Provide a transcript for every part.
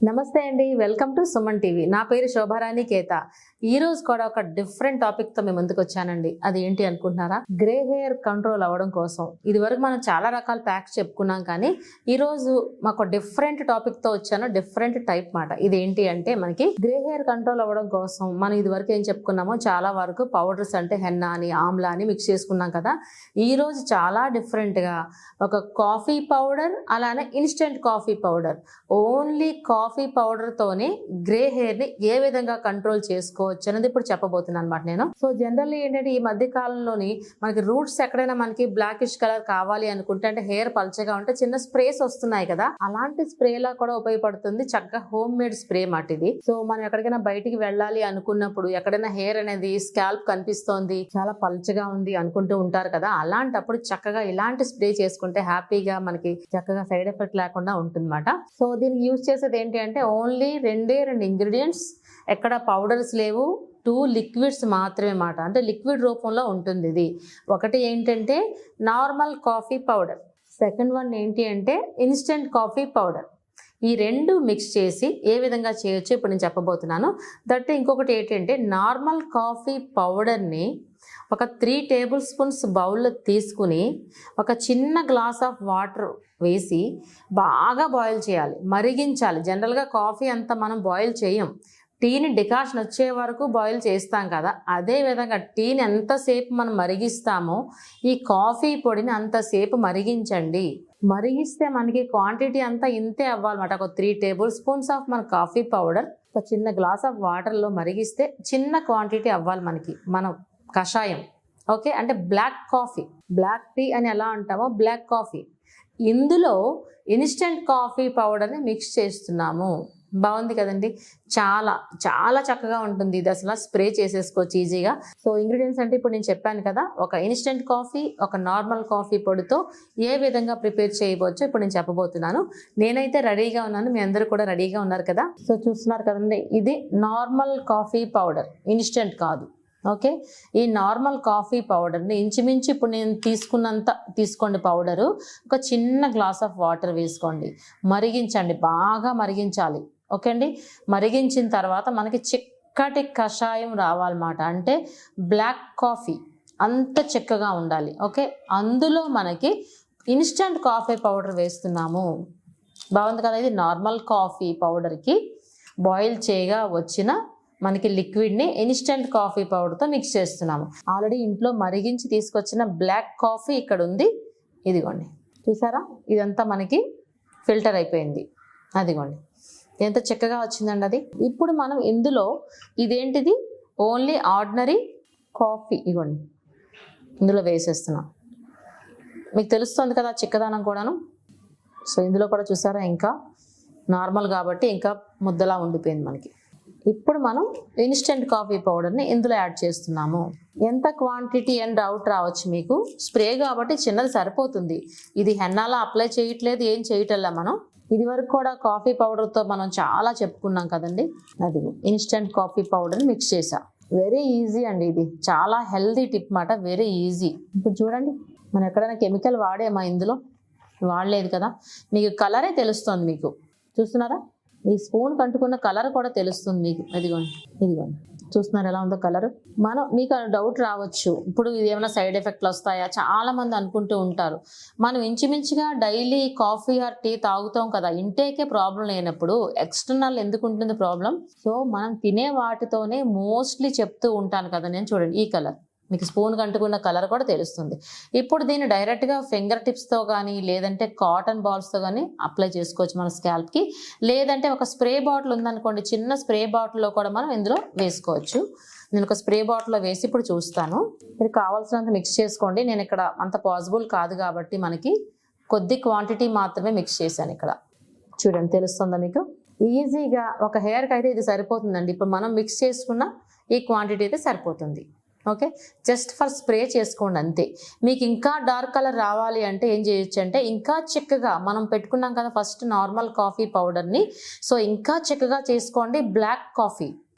నమస్తే అండి, welcome to Suman TV. నా పేరు శోభారాణి కేత. ఈ రోజు కూడా ఒక డిఫరెంట్ టాపిక్ తో మేము ముందుకు వచ్చానండి. అది ఏంటి అనుకుంటున్నారా? గ్రే హెయిర్ కంట్రోల్ అవ్వడం కోసం. ఇది వరకు మనం చాలా రకాల ప్యాక్స్ చెప్పుకున్నాం, కానీ ఈ రోజు మాకు డిఫరెంట్ టాపిక్ తో వచ్చాను. డిఫరెంట్ టైప్ మాట. ఇది ఏంటి అంటే మనకి గ్రే హెయిర్ కంట్రోల్ అవ్వడం కోసం మనం ఇది వరకు ఏం చెప్పుకున్నామో చాలా వరకు పౌడర్స్ అంటే హెన్నా అని ఆమ్లా అని మిక్స్ చేసుకున్నాం కదా. ఈ రోజు చాలా డిఫరెంట్ గా ఒక కాఫీ పౌడర్, అలానే instant coffee powder, only coffee powder తోనే గ్రే హెయిర్ ని ఏ విధంగా కంట్రోల్ చేసుకోవచ్చు అనేది ఇప్పుడు చెప్పబోతున్నాను అనమాట నేను. సో జనరల్లీ ఏంటంటే ఈ మధ్య కాలంలోని మనకి రూట్స్ ఎక్కడైనా మనకి బ్లాకిష్ కలర్ కావాలి అనుకుంటే, అంటే హెయిర్ పల్చగా ఉంటే చిన్న స్ప్రేస్ వస్తున్నాయి కదా, అలాంటి స్ప్రేలా కూడా ఉపయోగపడుతుంది. చక్కగా హోమ్ మేడ్ స్ప్రే మాట ఇది. సో మనం ఎక్కడికైనా బయటికి వెళ్ళాలి అనుకున్నప్పుడు, ఎక్కడైనా హెయిర్ అనేది స్కాల్ప్ కనిపిస్తోంది, చాలా పల్చగా ఉంది అనుకుంటూ ఉంటారు కదా, అలాంటప్పుడు చక్కగా ఇలాంటి స్ప్రే చేసుకుంటే హ్యాపీగా మనకి చక్కగా సైడ్ ఎఫెక్ట్ లేకుండా ఉంటుందన్నమాట. సో దీనికి యూజ్ చేసేది ఏంటి అంటే ఓన్లీ రెండు ఇంగ్రీడియంట్స్, ఎక్కడ పౌడర్స్ లేవు, 2 లిక్విడ్స్ మాత్రమే మాట. అంటే లిక్విడ్ రూపంలో ఉంటుంది ఇది. ఒకటి ఏంటంటే normal coffee powder, second one ఏంటి అంటే ఇన్స్టెంట్ కాఫీ పౌడర్. ఈ రెండు మిక్స్ చేసి ఏ విధంగా చేయొచ్చు ఇప్పుడు నేను చెప్పబోతున్నాను. దట్ ఇంకొకటి ఏంటంటే నార్మల్ కాఫీ పౌడర్ని ఒక 3 టేబుల్ స్పూన్స్ బౌల్లో తీసుకుని ఒక చిన్న గ్లాస్ ఆఫ్ వాటర్ వేసి బాగా బాయిల్ చేయాలి, మరిగించాలి. జనరల్గా కాఫీ అంతా మనం బాయిల్ చేయం, టీని డికాషన్ వచ్చే వరకు బాయిల్ చేస్తాం కదా, అదే విధంగా టీని ఎంతసేపు మనం మరిగిస్తామో ఈ కాఫీ పొడిని అంతసేపు మరిగించండి. మరిగిస్తే మనకి క్వాంటిటీ అంతా ఇంతే అవ్వాలన్నమాట. ఒక 3 టేబుల్ స్పూన్స్ ఆఫ్ మన కాఫీ పౌడర్ ఒక చిన్న గ్లాస్ ఆఫ్ వాటర్లో మరిగిస్తే చిన్న క్వాంటిటీ అవ్వాలి మనకి మనం కషాయం. ఓకే, అంటే బ్లాక్ కాఫీ, బ్లాక్ టీ అని ఎలా అంటామో బ్లాక్ కాఫీ. ఇందులో ఇన్స్టెంట్ కాఫీ పౌడర్ని మిక్స్ చేస్తున్నాము. బాగుంది కదండి, చాలా చాలా చక్కగా ఉంటుంది ఇది. అసలు స్ప్రే చేసేసుకోవచ్చు ఈజీగా. సో ఇంగ్రీడియంట్స్ అంటే ఇప్పుడు నేను చెప్పాను కదా, ఒక ఇన్స్టెంట్ కాఫీ, ఒక నార్మల్ కాఫీ పొడితో ఏ విధంగా ప్రిపేర్ చేయవచ్చో ఇప్పుడు నేను చెప్పబోతున్నాను. నేనైతే రెడీగా ఉన్నాను, మీ అందరూ కూడా రెడీగా ఉన్నారు కదా. సో చూస్తున్నారు కదండి, ఇది నార్మల్ కాఫీ పౌడర్, ఇన్స్టెంట్ కాదు. ఓకే, ఈ నార్మల్ కాఫీ పౌడర్ని ఇంచుమించు ఇప్పుడు నేను తీసుకున్నంత తీసుకోండి పౌడరు. ఒక చిన్న గ్లాస్ ఆఫ్ వాటర్ వేసుకోండి, మరిగించండి, బాగా మరిగించాలి. ఓకే అండి, మరిగించిన తర్వాత మనకి చిక్కటి కషాయం రావాలన్నమాట. అంటే బ్లాక్ కాఫీ అంత చిక్కగా ఉండాలి. ఓకే, అందులో మనకి ఇన్స్టెంట్ కాఫీ పౌడర్ వేస్తున్నాము. బాగుంది కదా. ఇది నార్మల్ కాఫీ పౌడర్కి బాయిల్ చేయగా వచ్చిన మనకి లిక్విడ్ని ఇన్స్టెంట్ కాఫీ పౌడర్తో మిక్స్ చేస్తున్నాము. ఆల్రెడీ ఇంట్లో మరిగించి తీసుకొచ్చిన బ్లాక్ కాఫీ ఇక్కడ ఉంది, ఇదిగోండి. చూసారా, ఇదంతా మనకి ఫిల్టర్ అయిపోయింది. అదిగోండి, ఎంత చక్కగా వచ్చిందండి అది. ఇప్పుడు మనం ఇందులో ఇదేంటిది, ఓన్లీ ఆర్డినరీ కాఫీ ఇవ్వండి, ఇందులో వేసేస్తున్నాం. మీకు తెలుస్తుంది కదా చిక్కదనం కూడాను. సో ఇందులో కూడా చూసారా, ఇంకా నార్మల్ కాబట్టి ఇంకా ముద్దలా ఉండిపోయింది మనకి. ఇప్పుడు మనం ఇన్స్టెంట్ కాఫీ పౌడర్ని ఇందులో యాడ్ చేస్తున్నాము. ఎంత క్వాంటిటీ అని డౌట్ రావచ్చు మీకు. స్ప్రే కాబట్టి చిన్నది సరిపోతుంది. ఇది హెన్నాలా అప్లై చేయట్లేదు, ఏం చేయటల్లా మనం. ఇది వరకు కూడా కాఫీ పౌడర్తో మనం చాలా చెప్పుకున్నాం కదండి. అది ఇన్స్టెంట్ కాఫీ పౌడర్ మిక్స్ చేసా. వెరీ ఈజీ అండి, ఇది చాలా హెల్దీ టిప్ మాట, వెరీ ఈజీ. ఇప్పుడు చూడండి, మనం ఎక్కడైనా కెమికల్ వాడేమా ఇందులో? వాడలేదు కదా. మీకు కలరే తెలుస్తుంది. మీకు చూస్తున్నారా, ఈ స్పూన్ కంటుకున్న కలర్ కూడా తెలుస్తుంది మీకు. ఇదిగోండి, చూస్తున్నారు ఎలా ఉందో కలర్. మీకు డౌట్ రావచ్చు, ఇప్పుడు ఇది ఏమైనా సైడ్ ఎఫెక్ట్లు వస్తాయా, చాలా మంది అనుకుంటూ ఉంటారు. మనం ఇంచుమించుగా డైలీ కాఫీ ఆర్ టీ తాగుతాం కదా, ఇంటేకే ప్రాబ్లం లేనప్పుడు ఎక్స్టర్నల్ ఎందుకు ఉంటుంది ప్రాబ్లం? సో మనం తినే వాటితోనే మోస్ట్లీ చెప్తూ ఉంటాను కదా నేను. చూడండి, ఈ కలర్ మీకు స్పూన్ కంటుకున్న కలర్ కూడా తెలుస్తుంది. ఇప్పుడు దీన్ని డైరెక్ట్గా ఫింగర్ టిప్స్తో కానీ, లేదంటే కాటన్ బాల్స్తో కానీ అప్లై చేసుకోవచ్చు మన స్కాల్ప్కి. లేదంటే ఒక స్ప్రే బాటిల్ ఉందనుకోండి, చిన్న స్ప్రే బాటిల్లో కూడా మనం ఇందులో వేసుకోవచ్చు. నేను ఒక స్ప్రే బాటిల్లో వేసి ఇప్పుడు చూస్తాను. మీరు కావాల్సినంత మిక్స్ చేసుకోండి. నేను ఇక్కడ అంత పాసిబుల్ కాదు కాబట్టి మనకి కొద్ది క్వాంటిటీ మాత్రమే మిక్స్ చేశాను ఇక్కడ. చూడండి, తెలుస్తుందా మీకు? ఈజీగా ఒక హెయిర్కి అయితే ఇది సరిపోతుందండి. ఇప్పుడు మనం మిక్స్ చేసుకున్న ఈ క్వాంటిటీ అయితే సరిపోతుంది. ఓకే, జస్ట్ ఫర్ స్ప్రే చేసుకోండి అంతే. మీకు ఇంకా డార్క్ కలర్ రావాలి అంటే ఏం చేయొచ్చు అంటే, ఇంకా చిక్కగా మనం పెట్టుకున్నాం కదా ఫస్ట్ నార్మల్ కాఫీ పౌడర్ని, సో ఇంకా చిక్కగా చేసుకోండి బ్లాక్ కాఫీ.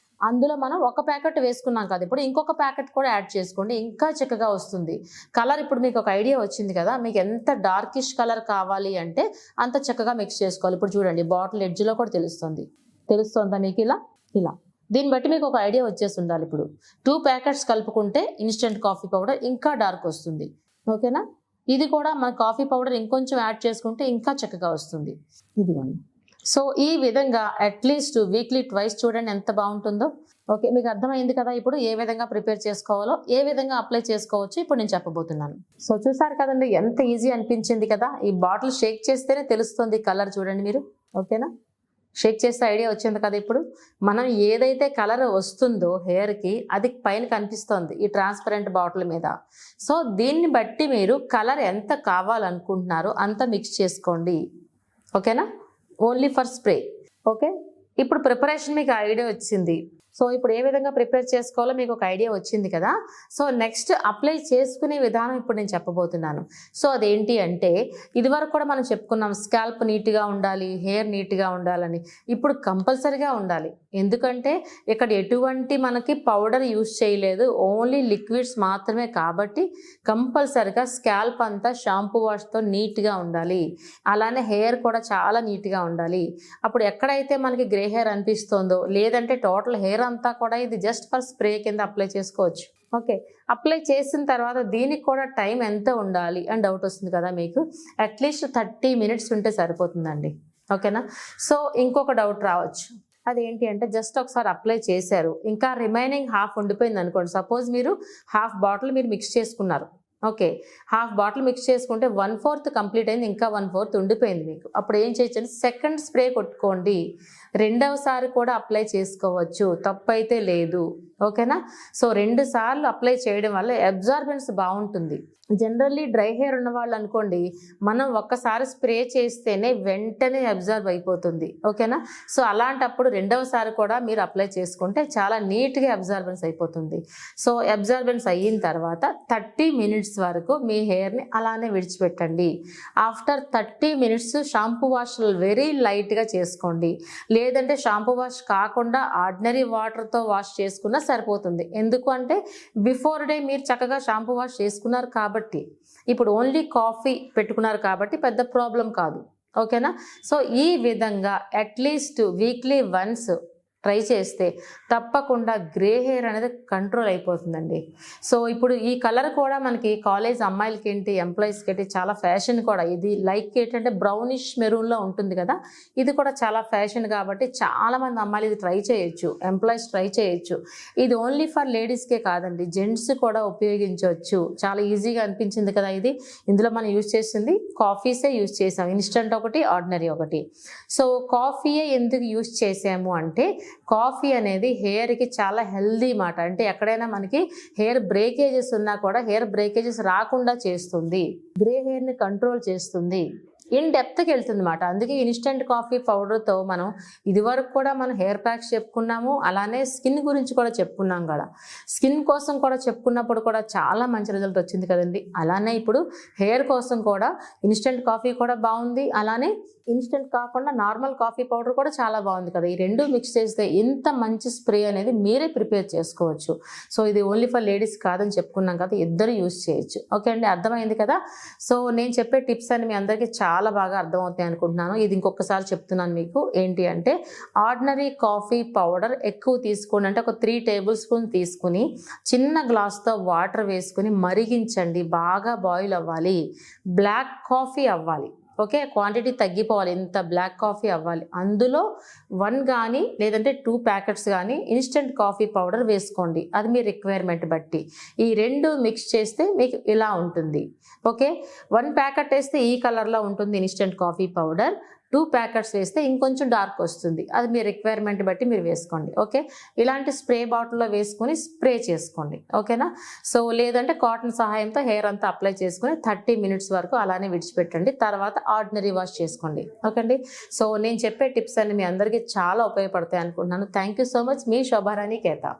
అందులో మనం ఒక ప్యాకెట్ వేసుకున్నాం కదా, ఇప్పుడు ఇంకొక ప్యాకెట్ కూడా యాడ్ చేసుకోండి, ఇంకా చక్కగా వస్తుంది కలర్. ఇప్పుడు మీకు ఒక ఐడియా వచ్చింది కదా, మీకు ఎంత డార్కిష్ కలర్ కావాలి అంటే అంత చక్కగా మిక్స్ చేసుకోవాలి. ఇప్పుడు చూడండి బాటిల్ ఎడ్జ్లో కూడా తెలుస్తుందా మీకు? ఇలా దీన్ని బట్టి మీకు ఒక ఐడియా వచ్చేసి ఉండాలి. ఇప్పుడు 2 ప్యాకెట్స్ కలుపుకుంటే ఇన్స్టెంట్ కాఫీ పౌడర్ ఇంకా డార్క్ వస్తుంది. ఓకేనా? ఇది కూడా మన కాఫీ పౌడర్ ఇంకొంచెం యాడ్ చేసుకుంటే ఇంకా చక్కగా వస్తుంది. ఇదిగోండి. సో ఈ విధంగా అట్లీస్ట్ వీక్లీ ట్వైస్ చూడండి ఎంత బాగుంటుందో. ఓకే, మీకు అర్థమైంది కదా ఇప్పుడు ఏ విధంగా ప్రిపేర్ చేసుకోవాలో, ఏ విధంగా అప్లై చేసుకోవచ్చు ఇప్పుడు నేను చెప్పబోతున్నాను. సో చూసారు కదండి ఎంత ఈజీ అనిపించింది కదా. ఈ బాటిల్ షేక్ చేస్తేనే తెలుస్తుంది కలర్, చూడండి మీరు. ఓకేనా? షేక్ చేస్తే ఐడియా వచ్చింది కదా. ఇప్పుడు మనం ఏదైతే కలర్ వస్తుందో హెయిర్కి అది పైన కనిపిస్తుంది ఈ ట్రాన్స్పరెంట్ బాటిల్ మీద. సో దీన్ని బట్టి మీరు కలర్ ఎంత కావాలనుకుంటున్నారో అంత మిక్స్ చేసుకోండి. ఓకేనా? Only for spray. ఓకే, ఇప్పుడు ప్రిపరేషన్ మీకు ఐడియా వచ్చింది. సో ఇప్పుడు ఏ విధంగా ప్రిపేర్ చేసుకోవాలో మీకు ఒక ఐడియా వచ్చింది కదా. సో నెక్స్ట్ అప్లై చేసుకునే విధానం ఇప్పుడు నేను చెప్పబోతున్నాను. సో అదేంటి అంటే, ఇదివరకు కూడా మనం చెప్పుకున్నాం స్కాల్ప్ నీట్గా ఉండాలి, హెయిర్ నీట్గా ఉండాలని. ఇప్పుడు కంపల్సరీగా ఉండాలి. ఎందుకంటే ఇక్కడ ఎటువంటి మనకి పౌడర్ యూస్ చేయలేదు, ఓన్లీ లిక్విడ్స్ మాత్రమే. కాబట్టి కంపల్సరీగా స్కాల్ప్ అంతా షాంపూ వాష్తో నీట్గా ఉండాలి. అలానే హెయిర్ కూడా చాలా నీట్గా ఉండాలి. అప్పుడు ఎక్కడైతే మనకి గ్రే హెయిర్ అనిపిస్తుందో, లేదంటే టోటల్ హెయిర్ అంతా కూడా ఇది జస్ట్ ఫర్ స్ప్రే కింద అప్లై చేసుకోవచ్చు. ఓకే, అప్లై చేసిన తర్వాత దీనికి కూడా టైం ఎంత ఉండాలి అని డౌట్ వస్తుంది కదా మీకు. అట్లీస్ట్ 30 మినిట్స్ ఉంటే సరిపోతుందండి. ఓకేనా? సో ఇంకొక డౌట్ రావచ్చు, అదేంటి అంటే జస్ట్ ఒకసారి అప్లై చేశారు, ఇంకా రిమైనింగ్ హాఫ్ ఉండిపోయింది అనుకోండి. సపోజ్ మీరు హాఫ్ బాటిల్ మీరు మిక్స్ చేసుకున్నారు. ఓకే, హాఫ్ బాటిల్ మిక్స్ చేసుకుంటే 1/4 కంప్లీట్ అయింది, ఇంకా 1/4 ఉండిపోయింది మీకు. అప్పుడు ఏం చేయొచ్చు, సెకండ్ స్ప్రే కొట్టుకోండి, రెండవసారి కూడా అప్లై చేసుకోవచ్చు, తప్పైతే లేదు. ఓకేనా? సో 2 సార్లు అప్లై చేయడం వల్ల అబ్జార్బెన్స్ బాగుంటుంది. జనరల్లీ డ్రై హెయిర్ ఉన్న వాళ్ళు అనుకోండి, మనం ఒక్కసారి స్ప్రే చేస్తేనే వెంటనే అబ్జర్వ్ అయిపోతుంది. ఓకేనా? సో అలాంటప్పుడు రెండవసారి కూడా మీరు అప్లై చేసుకుంటే చాలా నీట్గా అబ్జర్బెన్స్ అయిపోతుంది. సో అబ్జర్బెన్స్ అయిన తర్వాత 30 మినిట్స్ వరకు మీ హెయిర్ని అలానే విడిచిపెట్టండి. After 30 minutes shampoo wash very లైట్గా చేసుకోండి. లేదంటే షాంపూ వాష్ కాకుండా ఆర్డినరీ వాటర్తో వాష్ చేసుకున్నా సరిపోతుంది. ఎందుకు అంటే బిఫోర్ డే మీరు చక్కగా షాంపూ వాష్ చేసుకున్నారు కాబట్టి, ఇప్పుడు ఓన్లీ కాఫీ పెట్టుకున్నారు కాబట్టి పెద్ద ప్రాబ్లం కాదు. ఓకేనా? సో ఈ విధంగా అట్లీస్ట్ వీక్లీ వన్స్ ట్రై చేస్తే తప్పకుండా గ్రే హెయిర్ అనేది కంట్రోల్ అయిపోతుందండి. సో ఇప్పుడు ఈ కలర్ కూడా మనకి కాలేజ్ అమ్మాయిలకి ఏంటి, ఎంప్లాయీస్కి ఏంటి చాలా ఫ్యాషన్ కూడా. ఇది లైక్ ఏంటంటే బ్రౌనిష్ మెరూన్లో ఉంటుంది కదా, ఇది కూడా చాలా ఫ్యాషన్ కాబట్టి చాలామంది అమ్మాయిలు ఇది ట్రై చేయొచ్చు, ఎంప్లాయీస్ ట్రై చేయొచ్చు. ఇది ఓన్లీ ఫర్ లేడీస్కే కాదండి, జెంట్స్ కూడా ఉపయోగించవచ్చు. చాలా ఈజీగా అనిపించింది కదా ఇది. ఇందులో మనం యూజ్ చేసింది కాఫీసే యూజ్ చేసాం, ఇన్స్టెంట్ ఒకటి, ఆర్డినరీ ఒకటి. సో కాఫీయే ఎందుకు యూజ్ చేసాము అంటే, కాఫీ అనేది హెయిర్కి చాలా హెల్దీ మాట. అంటే ఎక్కడైనా మనకి హెయిర్ బ్రేకేజెస్ ఉన్నా కూడా హెయిర్ బ్రేకేజెస్ రాకుండా చేస్తుంది, గ్రే హెయిర్ని కంట్రోల్ చేస్తుంది, ఇన్ డెప్త్కి వెళ్తుంది అన్నమాట. అందుకే ఇన్స్టెంట్ కాఫీ పౌడర్తో మనం ఇదివరకు కూడా మనం హెయిర్ ప్యాక్స్ చెప్పుకున్నాము, అలానే స్కిన్ గురించి కూడా చెప్పుకున్నాం కదా. స్కిన్ కోసం కూడా చెప్పుకున్నప్పుడు కూడా చాలా మంచి రిజల్ట్ వచ్చింది కదండి. అలానే ఇప్పుడు హెయిర్ కోసం కూడా ఇన్స్టెంట్ కాఫీ కూడా బాగుంది, అలానే ఇన్స్టెంట్ కాకుండా నార్మల్ కాఫీ పౌడర్ కూడా చాలా బాగుంది కదా. ఈ రెండు మిక్స్ చేస్తే ఇంత మంచి స్ప్రే అనేది మీరే ప్రిపేర్ చేసుకోవచ్చు. సో ఇది ఓన్లీ ఫర్ లేడీస్ కాదని చెప్పుకున్నాం కదా, ఇద్దరు యూజ్ చేయొచ్చు. ఓకే అండి, అర్థమైంది కదా. సో నేను చెప్పే టిప్స్ అని మీ అందరికీ చాలా బాగా అర్థమవుతాయి అనుకుంటున్నాను. ఇది ఇంకొకసారి చెప్తున్నాను మీకు. ఏంటి అంటే, ఆర్డినరీ కాఫీ పౌడర్ ఎక్కువ తీసుకోండి. అంటే ఒక 3 టేబుల్ స్పూన్ తీసుకుని చిన్న గ్లాస్తో వాటర్ వేసుకుని మరిగించండి, బాగా బాయిల్ అవ్వాలి, బ్లాక్ కాఫీ అవ్వాలి. ఓకే, క్వాంటిటీ తగ్గిపోవాలి, ఇంత బ్లాక్ కాఫీ అవ్వాలి. అందులో 1 కానీ లేదంటే 2 ప్యాకెట్స్ కానీ ఇన్స్టెంట్ కాఫీ పౌడర్ వేసుకోండి, అది మీ రిక్వైర్మెంట్ బట్టి. ఈ 2 మిక్స్ చేస్తే మీకు ఇలా ఉంటుంది. ఓకే, 1 ప్యాకెట్ వేస్తే ఈ కలర్లో ఉంటుంది ఇన్స్టెంట్ కాఫీ పౌడర్, 2 ప్యాకెట్స్ వేస్తే ఇంకొంచెం డార్క్ వస్తుంది, అది మీ రిక్వైర్మెంట్ బట్టి మీరు వేసుకోండి. ఓకే, ఇలాంటి స్ప్రే బాటిల్లో వేసుకొని స్ప్రే చేసుకోండి. ఓకేనా? సో లేదంటే కాటన్ సహాయంతో హెయిర్ అంతా అప్లై చేసుకుని 30 మినిట్స్ వరకు అలానే విడిచిపెట్టండి, తర్వాత ఆర్డినరీ వాష్ చేసుకోండి. ఓకే అండి, సో నేను చెప్పే టిప్స్ అన్ని మీ అందరికీ చాలా ఉపయోగపడతాయి అనుకుంటున్నాను. Thank you so much. మీ శోభారాణి కేత.